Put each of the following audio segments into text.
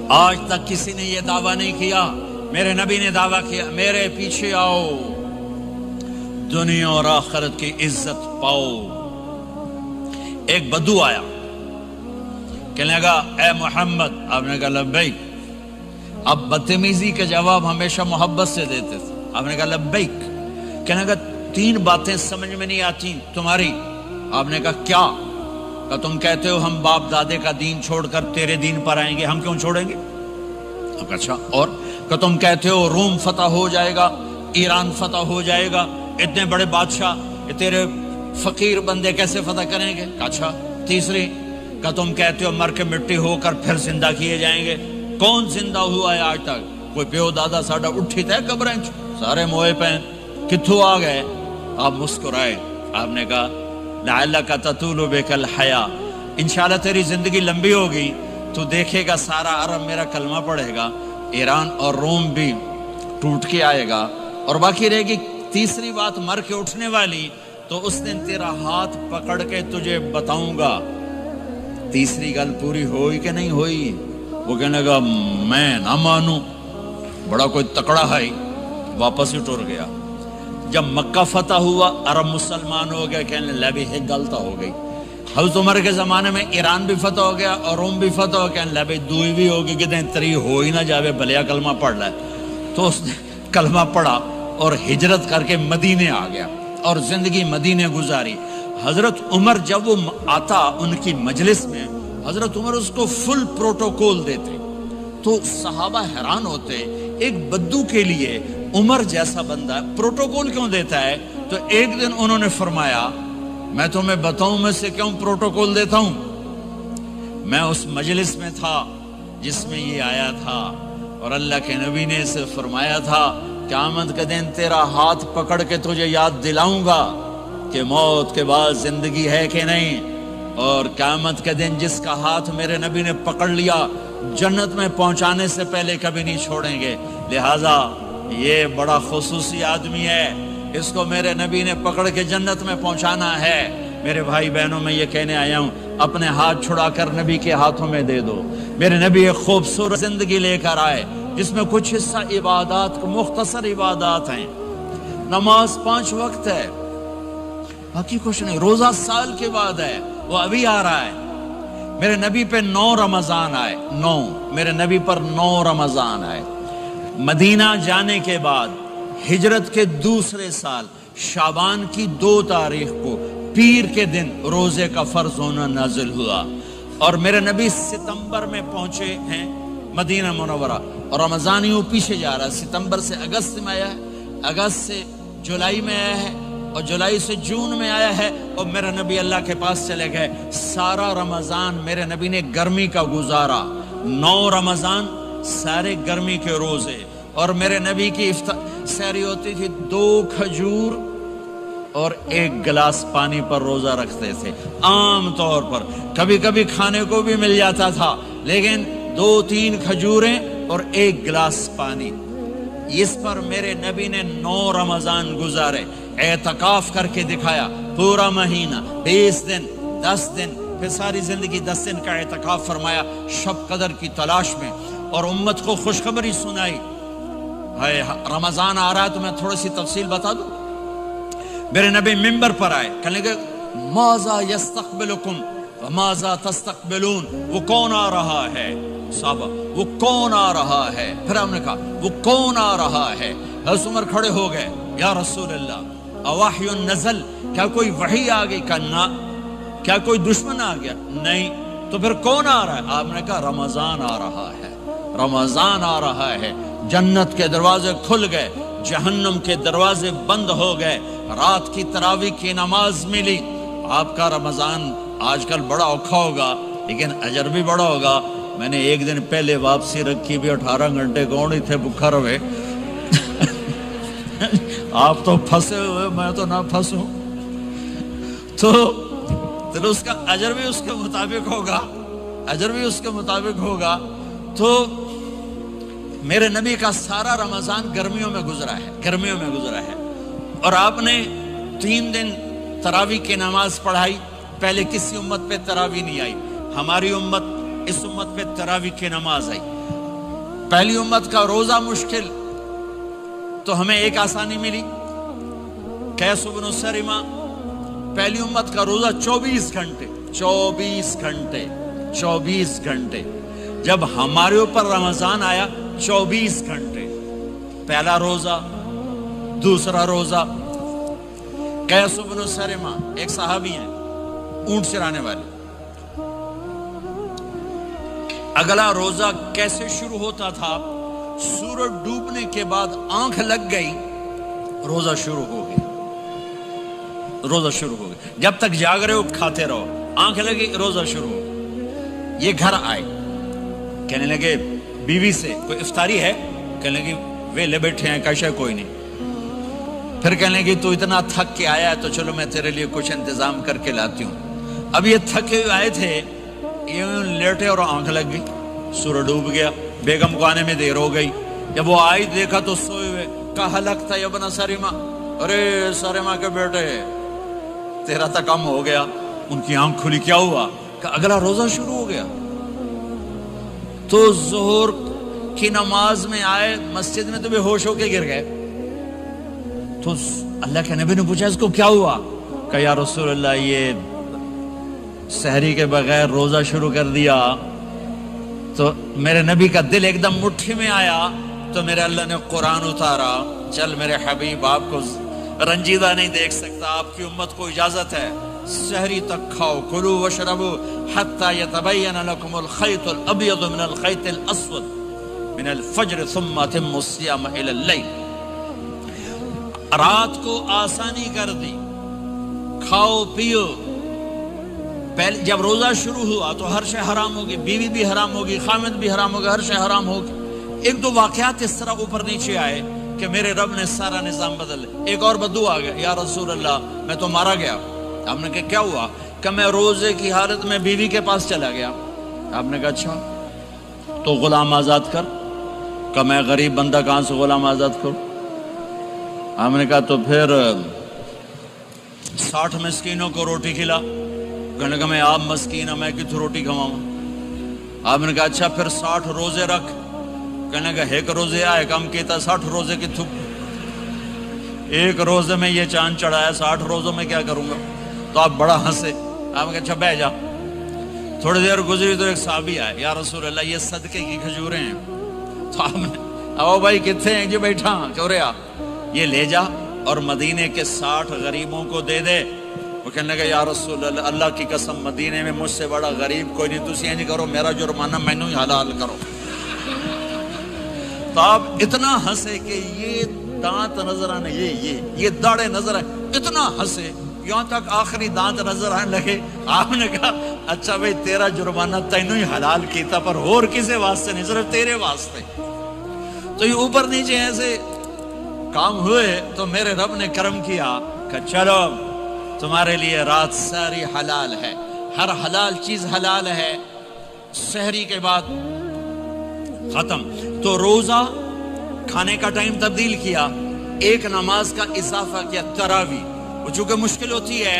آج تک کسی نے یہ دعویٰ نہیں کیا، میرے نبی نے دعویٰ کیا میرے پیچھے آؤ دنیا اور آخرت کی عزت پاؤ۔ ایک بدو آیا، کہنے لگا اے محمد، آپ نے کہا لبیک۔ اب بدتمیزی کا جواب ہمیشہ محبت سے دیتے تھے، آپ نے کہا لبیک۔ کہنے لگا 3 باتیں سمجھ میں نہیں آتی تمہاری۔ آپ نے کہا کیا؟ کہ تم کہتے ہو ہم باپ دادے کا دین چھوڑ کر تیرے دین پر آئیں گے، ہم کیوں چھوڑیں گے؟ اچھا، اور کہ تم کہتے ہو روم فتح ہو جائے گا، ایران فتح ہو جائے گا، اتنے بڑے بادشاہ تیرے فقیر بندے کیسے فتح کریں گے؟ اچھا، تیسری کہ تم کہتے ہو مر کے مٹی ہو کر پھر زندہ کیے جائیں گے، کون زندہ ہوا ہے آج تک؟ کوئی پیو دادا ساڈا اٹھی تے قبریں سارے موئے پہ کتھوں آ گئے؟ آپ مسکرائے، آپ نے کہا لعلک تطول بک الحیا، انشاءاللہ تیری زندگی لمبی ہوگی تو دیکھے گا سارا عرب میرا کلمہ پڑھے گا، ایران اور روم بھی ٹوٹ کے آئے گا، اور باقی رہے گی تیسری بات مر کے اٹھنے والی، تو اس دن تیرا ہاتھ پکڑ کے تجھے بتاؤں گا۔ تیسری گل پوری ہوئی کہ نہیں ہوئی؟ وہ کہنے لگا میں نہ مانوں، بڑا کوئی تکڑا ہے، واپس ہی ٹر گیا۔ جب مکہ فتح ہوا، عرب مسلمان ہو گئے، کہنے لگے ایک غلطہ ہو گئی۔ حضرت عمر کے زمانے میں ایران بھی فتح ہو گیا اور روم بھی فتح ہو گیا، کہنے لگے دوئی بھی ہوگی کہ دیں تری ہو ہی نہ جاوے، بھلیا کلمہ پڑھ لائے۔ تو اس نے کلمہ پڑھا اور ہجرت کر کے مدینے آ گیا اور زندگی مدینے گزاری۔ حضرت عمر جب وہ آتا ان کی مجلس میں، حضرت عمر اس کو فل پروٹوکول دیتے، تو صحابہ حیران ہوتے، ایک بدو کے لیے عمر جیسا بندہ پروٹوکول کیوں دیتا ہے؟ تو ایک دن انہوں نے فرمایا میں تمہیں بتاؤں میں سے کیوں پروٹوکول دیتا ہوں؟ میں اس مجلس میں تھا جس میں یہ آیا تھا، اور اللہ کے نبی نے اسے فرمایا تھا قیامت کے دن تیرا ہاتھ پکڑ کے تجھے یاد دلاؤں گا کہ موت کے بعد زندگی ہے کہ نہیں، اور قیامت کے دن جس کا ہاتھ میرے نبی نے پکڑ لیا جنت میں پہنچانے سے پہلے کبھی نہیں چھوڑیں گے۔ لہٰذا یہ بڑا خصوصی آدمی ہے، اس کو میرے نبی نے پکڑ کے جنت میں پہنچانا ہے۔ میرے بھائی بہنوں میں یہ کہنے آیا ہوں، اپنے ہاتھ چھڑا کر نبی کے ہاتھوں میں دے دو۔ میرے نبی ایک خوبصورت زندگی لے کر آئے جس میں کچھ حصہ عبادات، مختصر عبادات ہیں، نماز 5 وقت ہے، باقی کچھ نہیں، روزہ سال کے بعد ہے، وہ ابھی آ رہا ہے۔ میرے نبی پہ 9 رمضان آئے، 9 میرے نبی پر 9 رمضان آئے۔ مدینہ جانے کے بعد ہجرت کے دوسرے سال شعبان کی 2 تاریخ کو پیر کے دن روزے کا فرض ہونا نازل ہوا، اور میرے نبی ستمبر میں پہنچے ہیں مدینہ منورہ، اور رمضان یوں پیچھے جا رہا ہے، ستمبر سے اگست میں آیا ہے، اگست سے جولائی میں آیا ہے، اور جولائی سے جون میں آیا ہے، اور میرے نبی اللہ کے پاس چلے گئے۔ سارا رمضان میرے نبی نے گرمی کا گزارا، 9 رمضان سارے گرمی کے روزے، اور میرے نبی کی سحری ہوتی تھی 2 کھجور اور 1 گلاس پانی پر روزہ رکھتے تھے عام طور پر، کبھی کبھی کھانے کو بھی مل جاتا تھا، لیکن 2-3 کھجوریں اور 1 گلاس پانی، اس پر میرے نبی نے 9 رمضان گزارے، اعتکاف کر کے دکھایا، پورا مہینہ 20 دن 10 دن، پھر ساری زندگی 10 دن کا اعتکاف فرمایا شب قدر کی تلاش میں، اور امت کو خوشخبری سنائی۔ رمضان آ رہا ہے تو میں تھوڑی سی تفصیل بتا دوں۔ میرے نبی منبر پر آئے، کہنے لگے ماذا یستقبلکم وماذا تستقبلون، وہ کون آ رہا ہے؟ صحابہ وہ کون آ رہا ہے؟ پھر ہم نے کہا وہ کون آ رہا ہے؟ حضرت عمر کھڑے ہو گئے، یا رسول اللہ اوحی نزل، کیا کوئی وحی آ گئی؟ کہا نہ۔ کیا کوئی دشمن آ گیا؟ نہیں۔ تو پھر کون آ رہا ہے؟ آپ نے کہا رمضان آ رہا ہے، رمضان آ رہا ہے۔ جنت کے دروازے کھل گئے، جہنم کے دروازے بند ہو گئے، رات کی تراویح کی نماز ملی۔ آپ کا رمضان آج کل بڑا اوکھا ہوگا لیکن اجر بھی بڑا ہوگا۔ میں نے ایک دن پہلے واپسی رکھی بھی، 18 گھنٹے کون ہی تھے بھوکا رہے۔ آپ تو پھنسے ہوئے، میں تو نہ پھنسوں، تو اس کا اجر بھی اس کے مطابق ہوگا، اجر بھی اس کے مطابق ہوگا۔ تو میرے نبی کا سارا رمضان گرمیوں میں گزرا ہے، گرمیوں میں گزرا ہے، اور آپ نے 3 دن تراویح کی نماز پڑھائی۔ پہلے کسی امت پہ تراویح نہیں آئی، ہماری امت، اس امت پہ تراویح کی نماز آئی۔ پہلی امت کا روزہ مشکل تو ہمیں ایک آسانی ملی، قیس بن سرمہ، پہلی امت کا روزہ 24 گھنٹے 24 گھنٹے 24 گھنٹے، جب ہمارے اوپر رمضان آیا 24 گھنٹے، پہلا روزہ دوسرا روزہ۔ قیس بن سرمہ ایک صحابی ہیں، اونٹ چرانے والے، اگلا روزہ کیسے شروع ہوتا تھا؟ سورج ڈوبنے کے بعد آنکھ لگ گئی، روزہ شروع ہو گیا، روزہ شروع ہو گیا، جب تک جاگ رہے ہو کھاتے رہو، آنکھ لگی روزہ شروع ہو گیا۔ یہ گھر آئے، کہنے لگے بیوی سے کوئی افطاری ہے؟ کہنے لگے ویلے بیٹھے ہیں، کیسا کوئی نہیں۔ پھر کہنے لگے تو اتنا تھک کے آیا ہے تو چلو میں تیرے لیے کچھ انتظام کر کے لاتی ہوں۔ اب یہ تھکے ہوئے آئے تھے، یہ لیٹے اور آنکھ لگ گئی، سورج ڈوب گیا، بیگم کو آنے میں دیر ہو گئی۔ جب وہ آئی دیکھا تو سوئے ہوئے، کہا لگتا ہے ابن سرمہ، ارے سرمہ کے بیٹے تیرا تو کم ہو گیا۔ ان کی آنکھ کھلی، کیا ہوا؟ کہ اگلا روزہ شروع ہو گیا۔ تو ظہر کی نماز میں آئے مسجد میں تو بے ہوش ہو کے گر گئے۔ تو اللہ کے نبی نے پوچھا اس کو کیا ہوا؟ کہ یا رسول اللہ یہ سحری کے بغیر روزہ شروع کر دیا۔ تو میرے نبی کا دل ایک دم مٹھی میں آیا، تو میرے اللہ نے قرآن اتارا، چل میرے حبیب آپ کو رنجیدہ نہیں دیکھ سکتا، آپ کی امت کو اجازت ہے سحری تک کھاؤ، کلوا واشربوا حتی یتبین لکم الخیط الابیض من الخیط الاسود من الفجر ثم اتموا الصیام الی اللیل۔ رات کو آسانی کر دی، کھاؤ پیو۔ پہلے جب روزہ شروع ہوا تو ہر شے حرام ہوگی، بیوی بھی حرام ہوگی، خامد بھی حرام ہوگا، ہر شے حرام ہوگی۔ ایک دو واقعات اس طرح اوپر نیچے آئے کہ میرے رب نے سارا نظام بدل۔ ایک اور بدو آ گیا، یا رسول اللہ میں تو مارا گیا۔ آپ نے کہا کیا ہوا؟ کہ میں روزے کی حالت میں بیوی کے پاس چلا گیا۔ آپ نے کہا اچھا تو غلام آزاد کر۔ کہ میں غریب بندہ کہاں سے غلام آزاد کروں؟ آپ نے کہا تو پھر 60 مسکینوں کو روٹی کھلا۔ کہنے لگا میں آپ مسکین ہوں، میں کتوں روٹی کھواؤں؟ آپ نے کہا اچھا پھر 60 روزے رکھ۔ کہنے لگا ایک روزے آئے کم کیتا، 60 روزے کی تھک، ایک روزے میں یہ چاند چڑھایا، 60 روزوں میں کیا کروں گا؟ تو آپ بڑا ہنسے۔ آپ نے کہا اچھا بیٹھ جا۔ تھوڑی دیر گزری تو ایک صحابی آئے، یا رسول اللہ یہ صدقے کی کھجوریں ہیں۔ تو آپ نے او بھائی کتنے ہیں؟ جی بیٹھا چوریا، یہ لے جا اور مدینے کے 60 غریبوں کو دے دے۔ وہ کہنے لگا یا رسول اللہ اللہ کی قسم مدینے میں مجھ سے بڑا غریب کوئی نہیں، تسی نہیں کرو، میرا جرمانہ مینوں ہی حلال کرو۔ تو آپ اتنا ہنسے کہ یہ دانت نظر آنے، یہ داڑے نظر آئے، اتنا ہنسے یہاں تک آخری دانت نظر آنے لگے۔ آپ نے کہا اچھا بھائی تیرا جرمانہ تینوں ہی حلال کیتا، پر اور کسی واسطے نہیں، صرف تیرے واسطے۔ تو یہ اوپر نیچے ایسے کام ہوئے تو میرے رب نے کرم کیا کہ چلو تمہارے لیے رات ساری حلال ہے، ہر حلال چیز حلال ہے۔ سحری کے بعد ختم۔ تو روزہ کھانے کا ٹائم تبدیل کیا، ایک نماز کا اضافہ کیا، تراویح، وہ چونکہ مشکل ہوتی ہے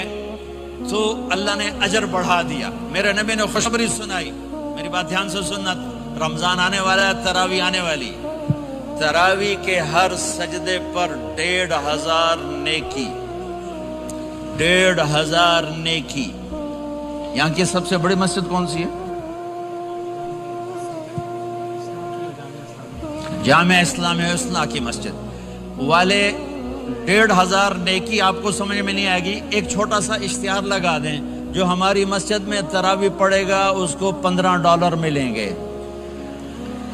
تو اللہ نے اجر بڑھا دیا۔ میرے نبی نے خوشخبری سنائی، میری بات دھیان سے سننا، رمضان آنے والا ہے، تراویح آنے والی۔ تراویح کے ہر سجدے پر 1500 نیکی، 1500 نیکی۔ یہاں کی سب سے بڑی مسجد کون سی ہے؟ جامعہ اسلامیہ حسنہ کی مسجد والے 1500 نیکی آپ کو سمجھ میں نہیں آئے گی۔ ایک چھوٹا سا اشتہار لگا دیں، جو ہماری مسجد میں تراویح پڑھے گا اس کو $15 ملیں گے،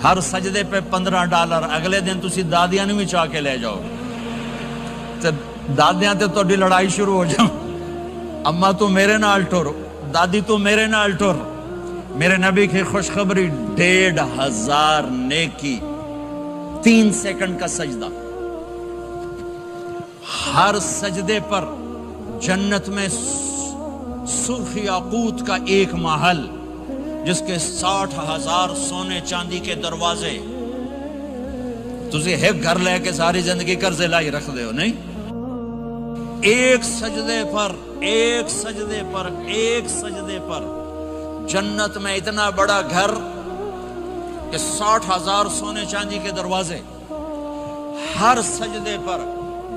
ہر سجدے پہ $15۔ اگلے دن تسی دادیاں نہیں چاہ کے لے جاؤ، دادیاں تے تو لڑائی شروع ہو جاؤ، اما تو میرے نال ٹر، دادی تو میرے نال ٹر۔ میرے نبی کی خوشخبری 1500 نیکی، 3 سیکنڈ کا سجدہ، ہر سجدے پر جنت میں سرخ یاقوت کا ایک محل جس کے 60,000 سونے چاندی کے دروازے۔ تسی ایک گھر لے کے ساری زندگی قرضے لائی رکھ دے ہو نہیں؟ ایک سجدے پر، ایک سجدے پر، ایک سجدے پر جنت میں اتنا بڑا گھر کہ 60,000 سونے چاندی کے دروازے، ہر سجدے پر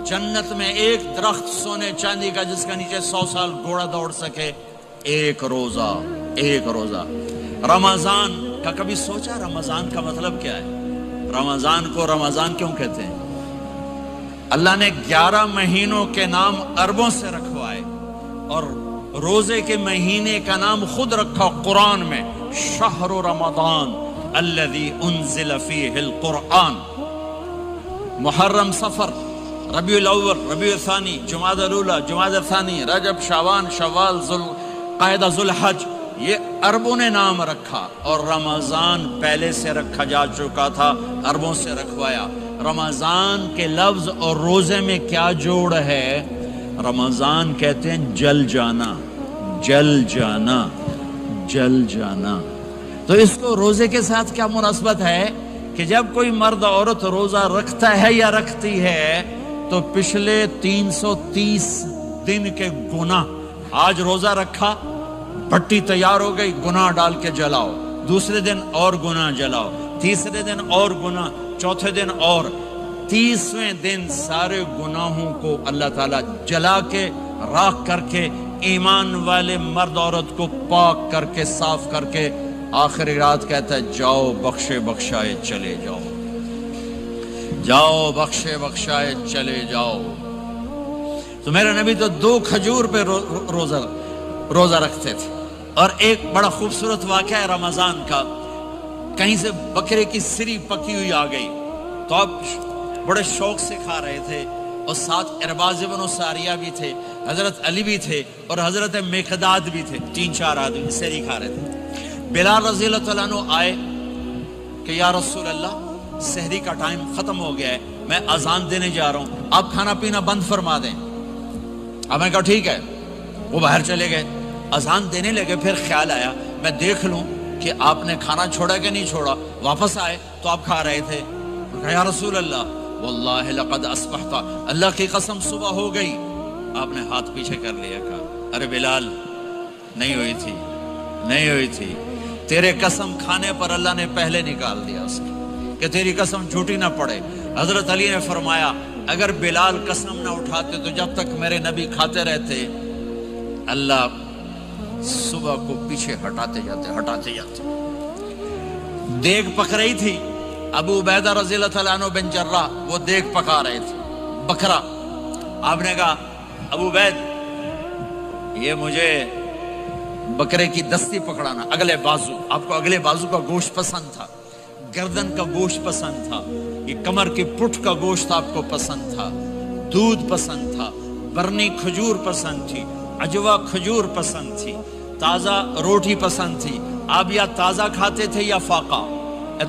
جنت میں ایک درخت سونے چاندی کا جس کا نیچے 100 سال گھوڑا دوڑ سکے، ایک روزہ، ایک روزہ۔ رمضان کا کبھی سوچا رمضان کا مطلب کیا ہے؟ رمضان کو رمضان کیوں کہتے ہیں؟ اللہ نے 11 مہینوں کے نام عربوں سے رکھوائے اور روزے کے مہینے کا نام خود رکھا قرآن میں، شہر رمضان الذی انزل فیہ القرآن۔ محرم، صفر، ربیع الاول، ربیع الثانی، جمادی الاولی، جمادی الثانی، رجب، شعبان، شوال، ذوالقعدہ، ذوالحج، یہ عربوں نے نام رکھا، اور رمضان پہلے سے رکھا جا چکا تھا، عربوں سے رکھوایا۔ رمضان کے لفظ اور روزے میں کیا جوڑ ہے؟ رمضان کہتے ہیں جل جانا، جل جانا، جل جانا۔ تو اس کو روزے کے ساتھ کیا مناسبت ہے کہ جب کوئی مرد عورت روزہ رکھتا ہے یا رکھتی ہے تو پچھلے 330 دن کے گناہ، آج روزہ رکھا، بھٹی تیار ہو گئی، گناہ ڈال کے جلاؤ، دوسرے دن اور گناہ جلاؤ، تیسرے دن اور گناہ، چوتھے دن اور، 30ویں دن سارے گناہوں کو اللہ تعالیٰ جلا کے، راکھ کر کے، ایمان والے مرد عورت کو پاک کر کے، صاف کر کے، آخری رات کہتا ہے جاؤ بخشے بخشائے چلے جاؤ، جاؤ بخشے بخشائے چلے جاؤ۔ تو میرے نبی تو 2 کھجور پہ روزہ رکھتے تھے۔ اور ایک بڑا خوبصورت واقعہ ہے رمضان کا، کہیں سے بکرے کی سری پکی ہوئی آ گئی تو آپ بڑے شوق سے کھا رہے تھے، اور ساتھ ارباز بن ساریہ بھی تھے، حضرت علی بھی تھے، اور حضرت مقداد بھی تھے، 3-4 آدمی سری کھا رہے تھے۔ بلال رضی اللہ تعالیٰ عنہ آئے کہ یا رسول اللہ سحری کا ٹائم ختم ہو گیا ہے، میں اذان دینے جا رہا ہوں، آپ کھانا پینا بند فرما دیں۔ اب میں کہا ٹھیک ہے، وہ باہر چلے گئے، اذان دینے لگے، پھر خیال آیا میں دیکھ لوں کہ آپ نے کھانا چھوڑا کہ نہیں چھوڑا، واپس آئے تو آپ کھا رہے تھے۔ یا رسول اللہ واللہ لقد اصبحت، اللہ کی قسم صبح ہو گئی۔ آپ نے ہاتھ پیچھے کر لیا، کہا ارے بلال نہیں ہوئی تھی، نہیں ہوئی تھی، تیرے قسم کھانے پر اللہ نے پہلے نکال دیا اس کی کہ تیری قسم جھوٹی نہ پڑے۔ حضرت علی نے فرمایا اگر بلال قسم نہ اٹھاتے تو جب تک میرے نبی کھاتے رہتے اللہ صبح کو پیچھے ہٹاتے جاتے۔ دیگ پک رہی تھی، ابو عبیدہ رضی اللہ تعالیٰ عنہ بن جراح وہ دیگ پکا رہے تھے، بکرا۔ آپ نے کہا ابو عبید یہ مجھے بکرے کی دستی پکڑانا، اگلے بازو، آپ کو اگلے بازو کا گوشت پسند تھا، گردن کا گوشت پسند تھا، یہ کمر کی پٹھ کا گوشت آپ کو پسند تھا، دودھ پسند تھا، برنی کھجور پسند تھی، عجوا کھجور پسند تھی، تازہ روٹی پسند تھی۔ آپ یا تازہ کھاتے تھے یا فاقہ،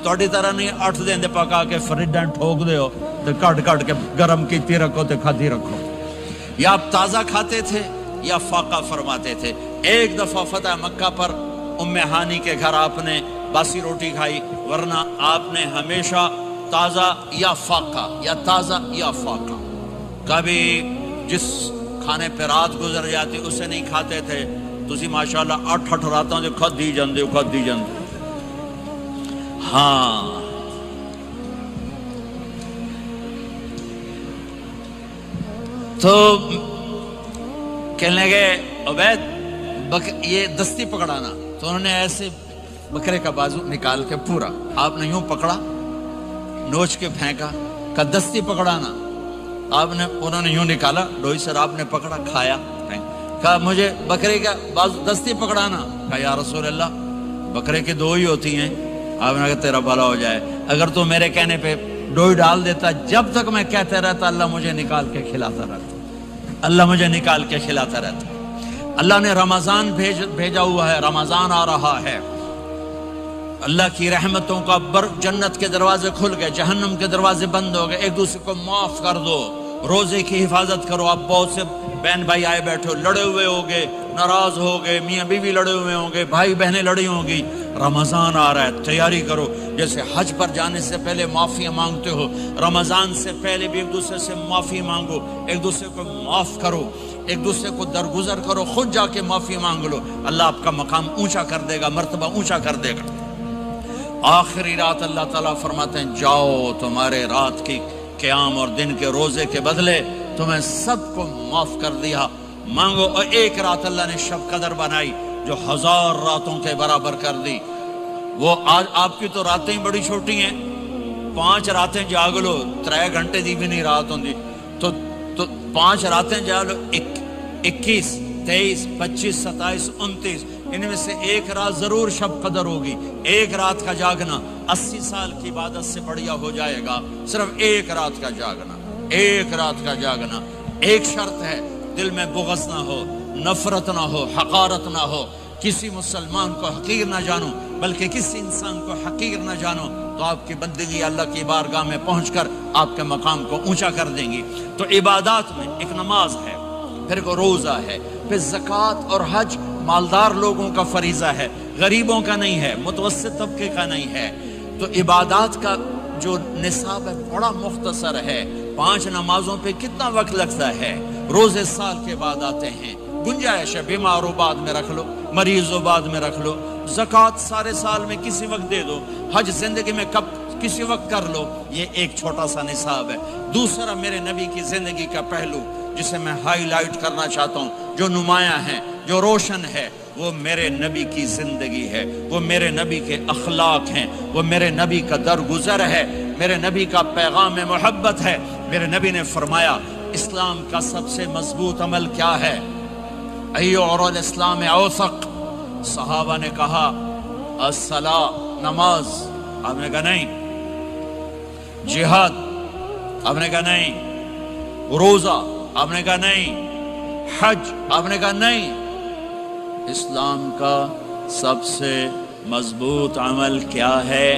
توڑی طرح نہیں 8 دن دے پکا کے فریڈاں ٹھوک دے ہو تو کٹ کے گرم کیتی رکھو تو کھاتی رکھو، یا آپ تازہ کھاتے تھے یا فاقہ فرماتے تھے۔ ایک دفعہ فتح مکہ پر ام ہانی کے گھر آپ نے باسی روٹی کھائی، ورنہ آپ نے ہمیشہ تازہ یا فاقہ، یا تازہ یا فاقہ، کبھی جس کھانے پہ رات گزر جاتی اسے نہیں کھاتے تھے۔ تسی ماشاءاللہ 8 راتوں سے کھد دی جاندے ہو۔ ہاں تو کہنے لگے عبید یہ دستی پکڑانا، تو انہوں نے ایسے بکرے کا بازو نکال کے پورا آپ نے یوں پکڑا، نوچ کے پھینکا، کہا دستی پکڑانا، انہوں نے یوں نکالا ڈوئی سر، آپ نے پکڑا، کھایا، کہا مجھے بکرے کا بازو دستی پکڑانا، کہا یا رسول اللہ بکرے کی 2 ہی ہوتی ہیں۔ آپ نے کہا تیرا بھلا ہو جائے، اگر تو میرے کہنے پہ ڈوئی ڈال دیتا، جب تک میں کہتے رہتا اللہ مجھے نکال کے کھلاتا رہتا، اللہ مجھے نکال کے کھلاتا رہتا۔ اللہ نے رمضان بھیجا ہوا ہے، رمضان آ رہا ہے، اللہ کی رحمتوں کا جنت کے دروازے کھل گئے، جہنم کے دروازے بند ہو گئے، ایک دوسرے کو معاف کر دو، روزے کی حفاظت کرو۔ آپ بہت سے بہن بھائی آئے بیٹھے ہو، لڑے ہوئے ہوگے، ناراض ہوگے، میاں بیوی لڑے ہوئے ہوں گے، بھائی بہنیں لڑی ہوں گی، رمضان آ رہا ہے، تیاری کرو۔ جیسے حج پر جانے سے پہلے معافی مانگتے ہو، رمضان سے پہلے بھی ایک دوسرے سے معافی مانگو، ایک دوسرے کو معاف کرو، ایک دوسرے کو درگزر کرو، خود جا کے معافی مانگ لو، اللہ آپ کا مقام اونچا کر دے گا، مرتبہ اونچا کر دے گا۔ آخری رات اللہ تعالیٰ فرماتے ہیں جاؤ تمہارے رات کی قیام اور دن کے روزے کے بدلے تمہیں سب کو معاف کر دیا، مانگو۔ اور ایک رات اللہ نے شب قدر بنائی جو 1000 راتوں کے برابر کر دی۔ وہ آج آپ کی تو راتیں ہی بڑی چھوٹی ہیں، 5 راتیں جاگ لو 3 گھنٹے دی بھی نہیں رات ہوندی، تو 5 راتیں جاگ لو 21 23 25 27 29، ان میں سے ایک رات ضرور شب قدر ہوگی۔ ایک رات کا جاگنا 80 سال کی عبادت سے بڑھیا ہو جائے گا، صرف ایک رات کا جاگنا، ایک رات کا جاگنا۔ ایک شرط ہے، دل میں بغض نہ ہو، نفرت نہ ہو، حقارت نہ ہو، کسی مسلمان کو حقیر نہ جانو بلکہ کسی انسان کو حقیر نہ جانو، تو آپ کی بندگی اللہ کی بارگاہ میں پہنچ کر آپ کے مقام کو اونچا کر دیں گی۔ تو عبادات میں ایک نماز ہے، پھر ایک روزہ ہے، پھر زکوٰۃ اور حج مالدار لوگوں کا فریضہ ہے، غریبوں کا نہیں ہے، متوسط طبقے کا نہیں ہے۔ تو عبادات کا جو نصاب ہے بڑا مختصر ہے۔ 5 نمازوں پہ کتنا وقت لگتا ہے؟ روزے سال کے بعد آتے ہیں، گنجائش ہے، بیمار ہو بعد میں رکھ لو، مریض ہو بعد میں رکھ لو، زکوٰۃ سارے سال میں کسی وقت دے دو، حج زندگی میں کب کسی وقت کر لو۔ یہ ایک چھوٹا سا نصاب ہے۔ دوسرا میرے نبی کی زندگی کا پہلو جسے میں ہائی لائٹ کرنا چاہتا ہوں، جو نمایاں ہے، جو روشن ہے، وہ میرے نبی کی زندگی ہے، وہ میرے نبی کے اخلاق ہیں، وہ میرے نبی کا درگزر ہے، میرے نبی کا پیغام محبت ہے۔ میرے نبی نے فرمایا اسلام کا سب سے مضبوط عمل کیا ہے؟ ایو اور الاسلام اوثق۔ صحابہ نے کہا الصلاۃ، نماز، آپ نے کہا نہیں۔ جہاد، آپ نے کہا نہیں۔ روزہ، آپ نے کہا نہیں۔ حج، آپ نے کہا نہیں۔ اسلام کا سب سے مضبوط عمل کیا ہے؟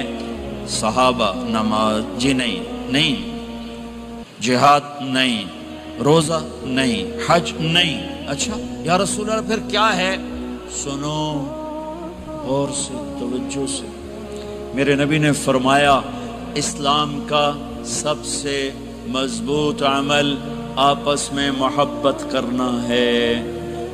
صحابہ، نماز، جی نہیں۔ جہاد نہیں، روزہ نہیں، حج نہیں۔ اچھا یا رسول اللہ پھر کیا ہے؟ سنو اور سے توجہ سے، میرے نبی نے فرمایا اسلام کا سب سے مضبوط عمل آپس میں محبت کرنا ہے،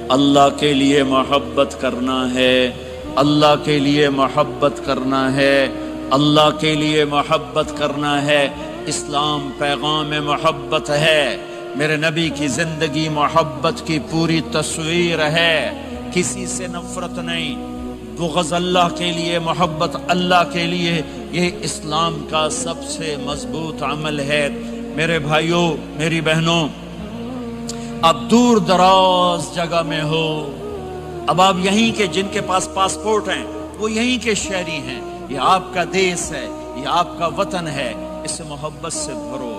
اللہ کے لیے محبت کرنا ہے، اللہ کے لیے محبت کرنا ہے، اللہ کے لیے محبت کرنا ہے۔ اسلام پیغام محبت ہے، میرے نبی کی زندگی محبت کی پوری تصویر ہے، کسی سے نفرت نہیں، بغض اللہ کے لیے، محبت اللہ کے لیے، یہ اسلام کا سب سے مضبوط عمل ہے۔ میرے بھائیوں، میری بہنوں، اب دور دراز جگہ میں ہو، اب آپ یہیں کے جن کے پاس پاسپورٹ ہیں وہ یہیں کے شہری ہیں، یہ آپ کا دیس ہے، یہ آپ کا وطن ہے، اسے محبت سے بھرو۔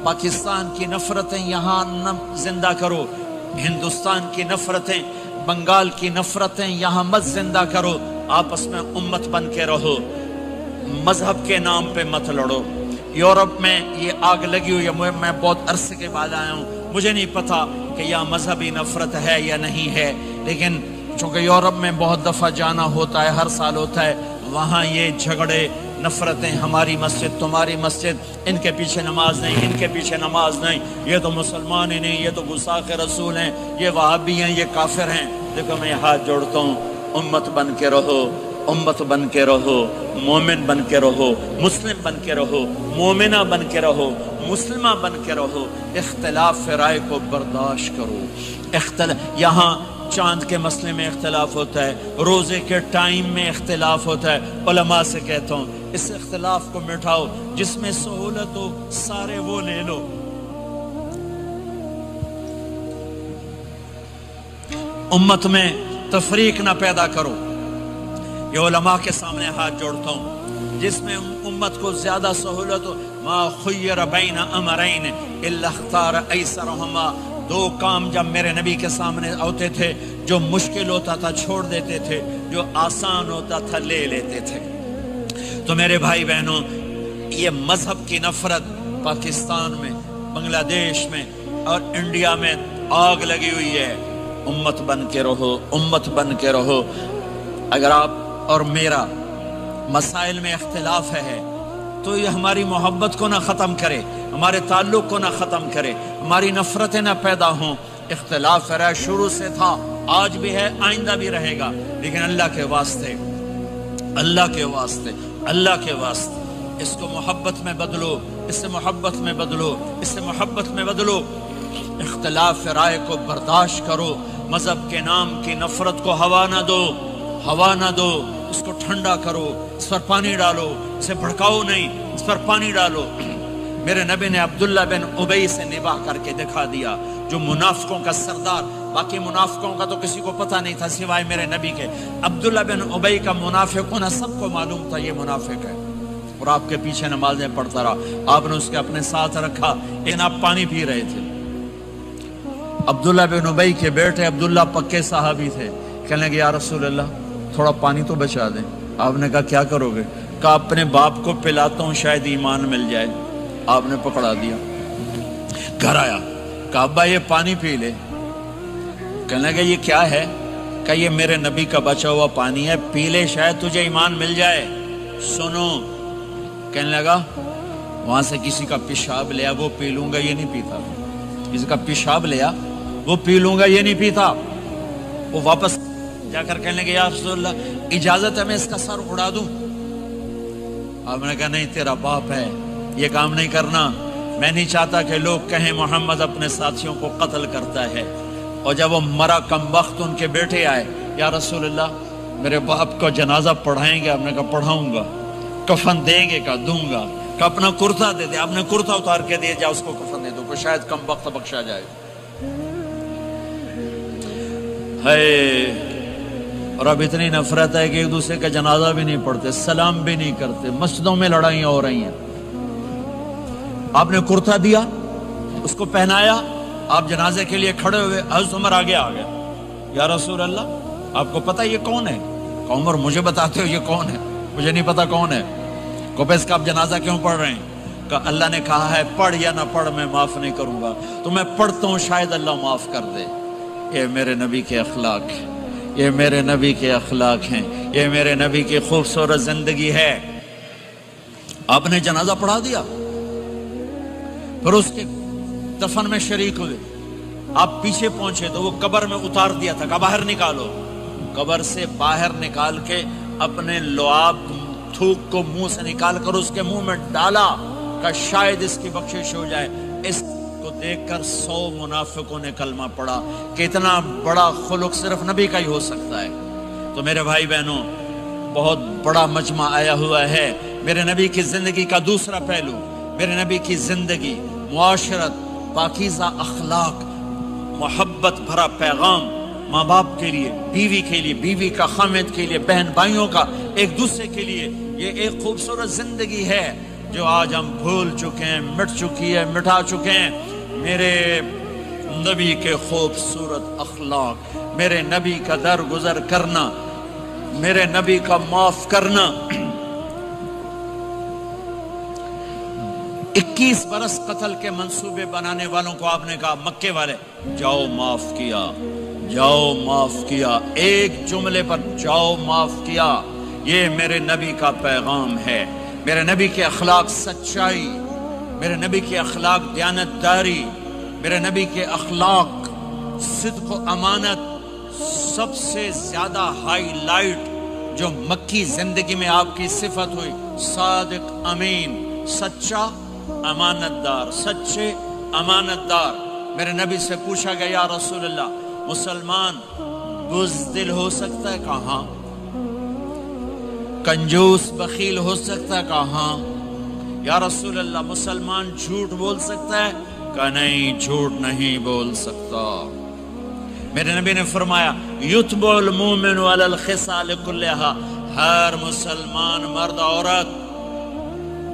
پاکستان کی نفرتیں یہاں نہ زندہ کرو، ہندوستان کی نفرتیں، بنگال کی نفرتیں یہاں مت زندہ کرو، آپس میں امت بن کے رہو، مذہب کے نام پہ مت لڑو۔ یورپ میں یہ آگ لگی ہوئی ہے، میں بہت عرصے کے بعد آیا ہوں، مجھے نہیں پتا کہ یہاں مذہبی نفرت ہے یا نہیں ہے، لیکن چونکہ یورپ میں بہت دفعہ جانا ہوتا ہے، ہر سال ہوتا ہے، وہاں یہ جھگڑے، نفرتیں، ہماری مسجد تمہاری مسجد، ان کے پیچھے نماز نہیں، ان کے پیچھے نماز نہیں، یہ تو مسلمان ہی نہیں، یہ تو گستاخ رسول ہیں، یہ وہابی ہیں، یہ کافر ہیں۔ دیکھو میں ہاتھ جوڑتا ہوں، امت بن کے رہو، امت بن کے رہو، مومن بن کے رہو، مسلم بن کے رہو، مومنہ بن کے رہو، مسلمہ بن کے رہو، اختلاف رائے کو برداشت کرو۔ یہاں چاند کے مسئلے میں اختلاف ہوتا ہے، روزے کے ٹائم میں اختلاف ہوتا ہے، علماء سے کہتا ہوں اس اختلاف کو مٹھاؤ، جس میں سہولت ہو سارے وہ لے لو۔ امت میں تفریق نہ پیدا کرو، یہ علماء کے سامنے ہاتھ جوڑتا ہوں، جس میں امت کو زیادہ سہولت ہو، ما خیر بین امرین الا اختار ایسرہما، 2 کام جب میرے نبی کے سامنے ہوتے تھے، جو مشکل ہوتا تھا چھوڑ دیتے تھے، جو آسان ہوتا تھا لے لیتے تھے۔ تو میرے بھائی بہنوں، یہ مذہب کی نفرت پاکستان میں، بنگلہ دیش میں اور انڈیا میں آگ لگی ہوئی ہے۔ امت بن کے رہو، امت بن کے رہو۔ اگر آپ اور میرا مسائل میں اختلاف ہے تو یہ ہماری محبت کو نہ ختم کرے، ہمارے تعلق کو نہ ختم کرے، ہماری نفرتیں نہ پیدا ہوں۔ اختلاف رائے شروع سے تھا، آج بھی ہے، آئندہ بھی رہے گا، لیکن اللہ کے واسطے اللہ کے واسطے، اللہ کے واسطے اس کو محبت میں بدلو، اس سے محبت میں بدلو، اس سے محبت میں بدلو۔ اختلاف رائے کو برداشت کرو، مذہب کے نام کی نفرت کو ہوا نہ دو، ہوا نہ دو، اس کو ٹھنڈا کرو، اس پر پانی ڈالو، اسے بھڑکاؤ نہیں، اس پر پانی ڈالو۔ میرے نبی نے عبداللہ بن ابی سے نباہ کر کے دکھا دیا، جو منافقوں کا سردار، باقی منافقوں کا تو کسی کو پتہ نہیں تھا سوائے میرے نبی کے، عبداللہ بن ابی کا منافقوں نے سب کو معلوم تھا یہ منافق ہے، اور آپ کے پیچھے نمازیں پڑھتا رہا، آپ نے اس کے اپنے ساتھ رکھا، لیکن آپ پانی پی رہے تھے۔ عبداللہ بن ابی کے بیٹے عبداللہ پکے صحابی تھے، کہنے لگے یا رسول اللہ تھوڑا پانی تو بچا دیں۔ آپ نے کہا کیا کرو گے؟ کہا اپنے باپ کو پلاتا ہوں شاید ایمان مل جائے۔ آپ نے پکڑا دیا، گھر آیا، کہا ابا یہ پانی پی لے۔ کہنے لگے یہ کیا ہے؟ کہا یہ میرے نبی کا بچا ہوا پانی ہے، پی لے شاید تجھے ایمان مل جائے۔ سنو، کہنے لگا وہاں سے کسی کا پیشاب لیا وہ پی لوں گا، یہ نہیں پیتا، کسی کا پیشاب لیا وہ پی لوں گا، یہ نہیں پیتا۔ وہ واپس جا کر کہنے لگے یا رسول اللہ اجازت ہے میں اس کا سر اڑا دوں؟ آپ نے کہا نہیں، تیرا باپ ہے، یہ کام نہیں کرنا، میں نہیں چاہتا کہ لوگ کہیں محمد اپنے ساتھیوں کو قتل کرتا ہے۔ اور جب وہ مرا کم وقت ان کے بیٹے آئے، یا رسول اللہ میرے باپ کا جنازہ پڑھائیں گے؟ آپ نے کہا پڑھاؤں گا۔ کفن دیں گے؟ کہا دوں گا۔ کہ اپنا کرتا دے دے۔ آپ نے کرتا اتار کے دیا، جا اس کو کفن دے دو کہ شاید کم وقت بخشا جائے۔ اور اب اتنی نفرت ہے کہ ایک دوسرے کا جنازہ بھی نہیں پڑھتے، سلام بھی نہیں کرتے، مسجدوں میں لڑائیاں ہو رہی ہیں۔ آپ نے کرتا دیا، اس کو پہنایا، آپ جنازے کے لیے کھڑے ہوئے، حضرت عمر آگے آ گیا، یا رسول اللہ آپ کو پتہ یہ کون ہے؟ کہ عمر مجھے بتاتے ہو یہ کون ہے؟ مجھے نہیں پتا کون ہے۔ کہ اس کا آپ جنازہ کیوں پڑھ رہے ہیں؟ کہ اللہ نے کہا ہے پڑھ یا نہ پڑھ میں معاف نہیں کروں گا، تو میں پڑھتا ہوں شاید اللہ معاف کر دے۔ یہ میرے نبی کے اخلاق ہیں، یہ میرے نبی کے اخلاق ہیں، یہ میرے نبی کی خوبصورت زندگی ہے۔ آپ نے جنازہ پڑھا دیا، پھر اس کے دفن میں شریک ہوئے، آپ پیچھے پہنچے تو وہ قبر میں اتار دیا تھا کہ باہر نکالو۔ قبر سے باہر نکال کے اپنے لعاب تھوک کو منہ سے نکال کر اس کے منہ میں ڈالا کہ شاید اس کی بخشش ہو جائے۔ اس کو دیکھ کر 100 منافقوں نے کلمہ پڑھا کہ اتنا بڑا خلق صرف نبی کا ہی ہو سکتا ہے۔ تو میرے بھائی بہنوں، بہت بڑا مجمع آیا ہوا ہے۔ میرے نبی کی زندگی کا دوسرا پہلو، میرے نبی کی زندگی، معاشرت، پاکیزہ اخلاق، محبت بھرا پیغام، ماں باپ کے لیے، بیوی کے لیے، بیوی کا خامد کے لیے، بہن بھائیوں کا ایک دوسرے کے لیے، یہ ایک خوبصورت زندگی ہے جو آج ہم بھول چکے ہیں، مٹ چکی ہے، مٹا چکے ہیں۔ میرے نبی کے خوبصورت اخلاق، میرے نبی کا درگزر کرنا، میرے نبی کا معاف کرنا۔ 21 برس قتل کے منصوبے بنانے والوں کو آپ نے کہا مکے والے جاؤ معاف کیا، جاؤ معاف کیا، ایک جملے پر جاؤ معاف کیا۔ یہ میرے نبی کا پیغام ہے۔ میرے نبی کے اخلاق سچائی، میرے نبی کے اخلاق دیانتداری، میرے نبی کے اخلاق صدق و امانت۔ سب سے زیادہ ہائی لائٹ جو مکی زندگی میں آپ کی صفت ہوئی، صادق امین، سچا امانت دار، سچے امانت دار۔ میرے نبی سے پوچھا گیا یا رسول اللہ مسلمان بزدل ہو سکتا ہے؟ کہاں؟ کنجوس بخیل ہو سکتا ہے؟ کہاں؟ یا رسول اللہ مسلمان جھوٹ بول سکتا ہے؟ کہ نہیں، جھوٹ نہیں بول سکتا۔ میرے نبی نے فرمایا یتبع المومن علی الخصال کلھا، ہر مسلمان مرد عورت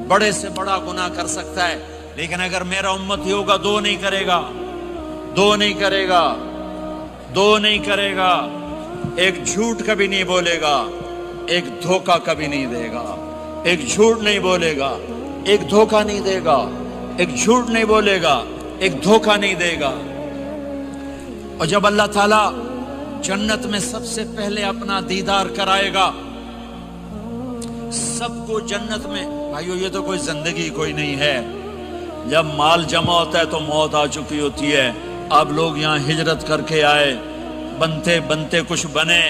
بڑے سے بڑا گناہ کر سکتا ہے، لیکن اگر میرا امتی ہوگا دو نہیں کرے گا، دو نہیں کرے گا، دو نہیں کرے گا۔ ایک جھوٹ کبھی نہیں بولے گا، ایک دھوکہ کبھی نہیں دے گا۔ ایک جھوٹ نہیں بولے گا، ایک دھوکہ نہیں دے گا، ایک جھوٹ نہیں بولے گا، ایک دھوکہ نہیں دے گا۔ اور جب اللہ تعالیٰ جنت میں سب سے پہلے اپنا دیدار کرائے گا سب کو جنت میں، بھائیو یہ تو کوئی زندگی کوئی نہیں ہے۔ جب مال جمع ہوتا ہے تو موت آ چکی ہوتی ہے۔ اب لوگ یہاں ہجرت کر کے آئے، بنتے بنتے کچھ بنے،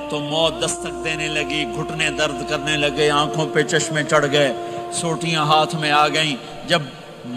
تو موت دستک دینے لگی، گھٹنے درد کرنے لگے، آنکھوں پہ چشمے چڑھ گئے، سوٹیاں ہاتھ میں آ گئیں۔ جب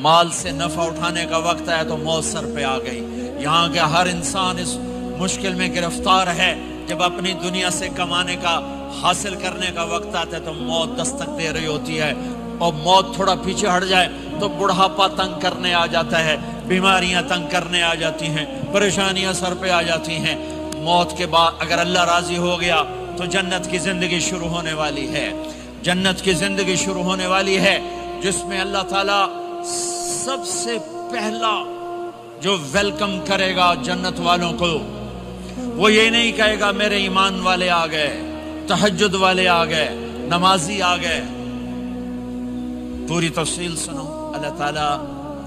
مال سے نفع اٹھانے کا وقت آیا تو موت سر پہ آ گئی۔ یہاں کے ہر انسان اس مشکل میں گرفتار ہے، جب اپنی دنیا سے کمانے کا، حاصل کرنے کا وقت آتا ہے تو موت دستک دے رہی ہوتی ہے، اور موت تھوڑا پیچھے ہٹ جائے تو بڑھاپا تنگ کرنے آ جاتا ہے، بیماریاں تنگ کرنے آ جاتی ہیں، پریشانیاں سر پہ آ جاتی ہیں۔ موت کے بعد اگر اللہ راضی ہو گیا تو جنت کی زندگی شروع ہونے والی ہے، جنت کی زندگی شروع ہونے والی ہے، جس میں اللہ تعالیٰ سب سے پہلا جو ویلکم کرے گا جنت والوں کو، وہ یہ نہیں کہے گا میرے ایمان والے آ گئے، تہجد والے آ گئے، نمازی آ گئے۔ پوری تفصیل سنو۔ اللہ تعالیٰ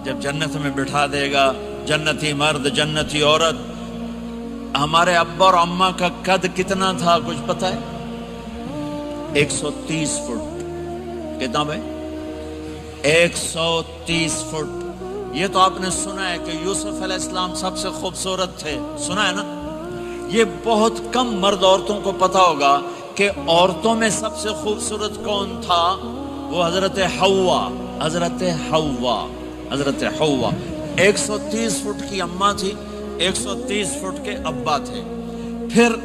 جب جنت میں بٹھا دے گا جنتی مرد، جنتی عورت۔ ہمارے ابا اور اماں کا قد کتنا تھا کچھ پتہ ہے؟ 130 فٹ۔ کتنا بھائی؟ 130 فٹ۔ یہ تو آپ نے سنا ہے کہ یوسف علیہ السلام سب سے خوبصورت تھے، سنا ہے نا؟ یہ بہت کم مرد عورتوں کو پتا ہوگا کہ عورتوں میں سب سے خوبصورت کون تھا؟ وہ حضرت حوا، حضرت حوا، حضرت حوا۔ 130 فٹ کی اماں تھی، 130 فٹ کے ابا تھے۔ پھر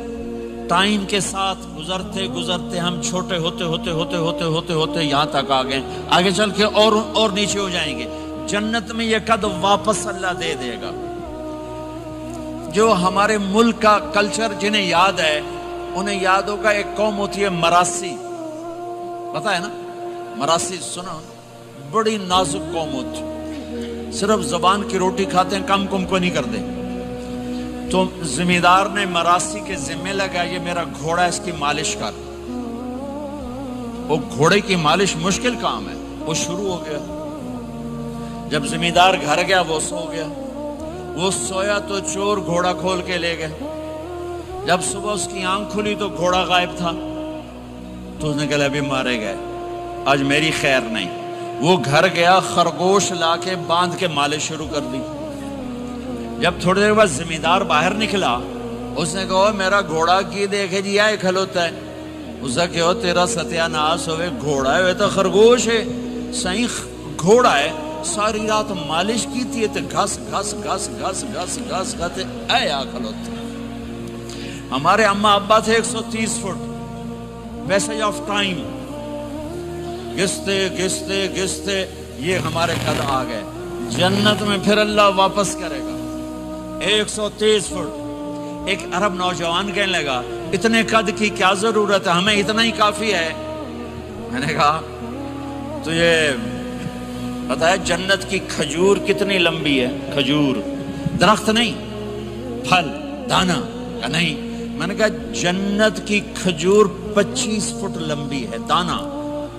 ٹائم کے ساتھ گزرتے گزرتے ہم چھوٹے ہوتے ہوتے ہوتے ہوتے ہوتے ہوتے یہاں تک آ گئے، آگے چل کے اور نیچے ہو جائیں گے۔ جنت میں یہ قد واپس اللہ دے دے گا۔ جو ہمارے ملک کا کلچر جنہیں یاد ہے انہیں یاد ہوگا، ایک قوم ہوتی ہے مراسی، پتا ہے نا؟ مراسی سنا؟ بڑی نازک قوم ہوتی، صرف زبان کی روٹی کھاتے ہیں، کم کو نہیں کرتے۔ تو زمیندار نے مراسی کے ذمہ لگا یہ میرا گھوڑا، اس کی مالش کر۔ وہ گھوڑے کی مالش مشکل کام ہے، وہ شروع ہو گیا۔ جب زمیندار گھر گیا وہ سو گیا، وہ سویا تو چور گھوڑا کھول کے لے گئے۔ جب صبح اس کی آنکھ کھلی تو گھوڑا غائب تھا، تو اس نے کہا ابھی مارے گئے، آج میری خیر نہیں۔ وہ گھر گیا، خرگوش لا کے باندھ کے مالش شروع کر دی۔ جب تھوڑی دیر بعد زمیندار باہر نکلا، اس نے کہا میرا گھوڑا کی دیکھے جی آئے کھلوتا ہے۔ اس نے کہا تیرا ستیہ ناس ہوئے، گھوڑا ہے تو خرگوش ہے، صحیح گھوڑا ہے، ساری رات مالش کی تھی تو گھس گھس گھس گھس گھس گھس گھس اے آ کھلوتا۔ ہمارے اماں ابا تھے 130 فٹ، پیسج آف ٹائم، گستے گستے گستے یہ ہمارے قد آ گئے۔ جنت میں پھر اللہ واپس کرے گا 130 فٹ۔ ایک عرب نوجوان کہنے لگا اتنے قد کی کیا ضرورت ہے، ہمیں اتنا ہی کافی ہے۔ میں نے کہا تو یہ پتا ہے جنت کی کھجور کتنی لمبی ہے؟ کھجور درخت نہیں، پھل دانا کا نہیں۔ میں نے کہا جنت کی کھجور 25 فٹ لمبی ہے، دانا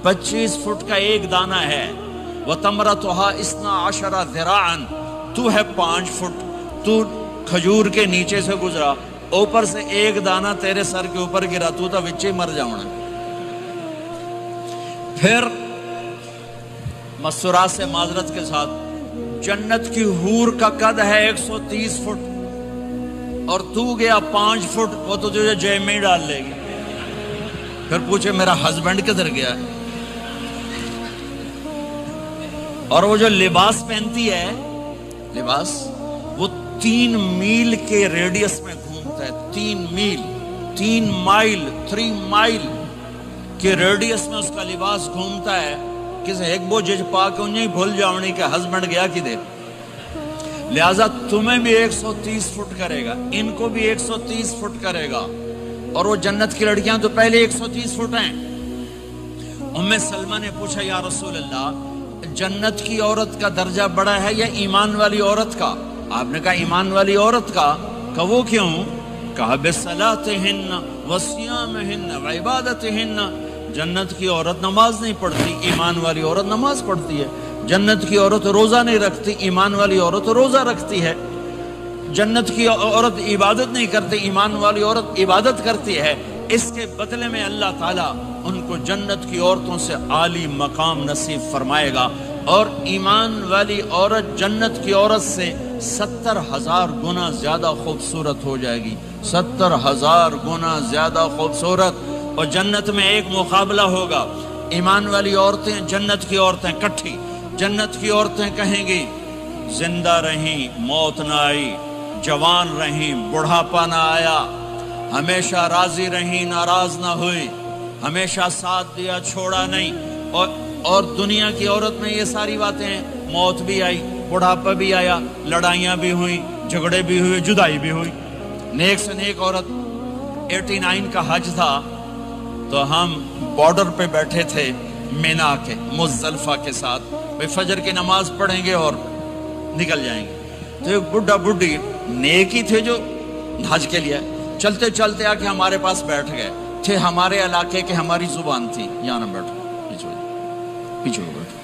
25 فٹ کا ایک دانا ہے۔ وَتَمْرَتُهَا 12 ذِرَاعًا، تو ہے 5 فٹ، تو کھجور کے نیچے سے گزرا، اوپر سے ایک دانا تیرے سر کے اوپر گرا، تو تا وچے مر جاؤنا۔ پھر مسورات سے معذرت کے ساتھ، جنت کی حور کا قد ہے 130 فٹ اور تو گیا 5 فٹ، وہ تو تجھے جیب میں ہی ڈال لے گی۔ پھر پوچھے میرا ہسبینڈ کدھر گیا ہے؟ اور وہ جو لباس پہنتی ہے، لباس وہ 3 میل کے ریڈیس میں گھومتا ہے، 3 میل، 3 مائل کے ریڈیس میں اس کا لباس گھومتا ہے۔ کسی ایک بوجھ پا کے انہیں بھول جاؤنی کہ ہسبینڈ گیا کدھر۔ لہٰذا تمہیں بھی 130 فٹ کرے گا، ان کو بھی 130 فٹ کرے گا، اور وہ جنت کی لڑکیاں تو پہلے 130 فٹ ہیں۔ ام سلمہ نے پوچھا یا رسول اللہ، جنت کی عورت کا درجہ بڑا ہے یا ایمان والی عورت کا؟ آپ نے کہا ایمان والی عورت کا۔ کہا وہ کیوں؟ کہا بصلاتہن وصیامہن وعبادتہن، جنت کی عورت نماز نہیں پڑھتی، ایمان والی عورت نماز پڑھتی ہے۔ جنت کی عورت روزہ نہیں رکھتی، ایمان والی عورت روزہ رکھتی ہے۔ جنت کی عورت عبادت نہیں کرتی، ایمان والی عورت عبادت کرتی ہے۔ اس کے بدلے میں اللہ تعالیٰ ان کو جنت کی عورتوں سے عالی مقام نصیب فرمائے گا، اور ایمان والی عورت جنت کی عورت سے 70,000 گنا زیادہ خوبصورت ہو جائے گی، 70,000 گنا زیادہ خوبصورت۔ اور جنت میں ایک مقابلہ ہوگا، ایمان والی عورتیں، جنت کی عورتیں کٹھی، جنت کی عورتیں کہیں گی زندہ رہیں موت نہ آئی، جوان رہیں بڑھاپا نہ آیا، ہمیشہ راضی رہیں ناراض نہ ہوئی، ہمیشہ ساتھ دیا چھوڑا نہیں۔ اور دنیا کی عورت میں یہ ساری باتیں ہیں، موت بھی آئی، بڑھاپا بھی آیا، لڑائیاں بھی ہوئیں، جھگڑے بھی ہوئے، جدائی بھی ہوئی۔ نیک سے نیک عورت 89 کا حج تھا تو ہم بارڈر پہ بیٹھے تھے مینا کے مزدلفہ کے ساتھ، فجر کی نماز پڑھیں گے اور نکل جائیں گے۔ تو ایک بڈھا بڈھی نیک ہی تھے جو حج کے لیے چلتے چلتے آ کے ہمارے پاس بیٹھ گئے تھے، ہمارے علاقے کے، ہماری زبان تھی، یہاں نہ بیٹھو، پیچھے بیٹھو۔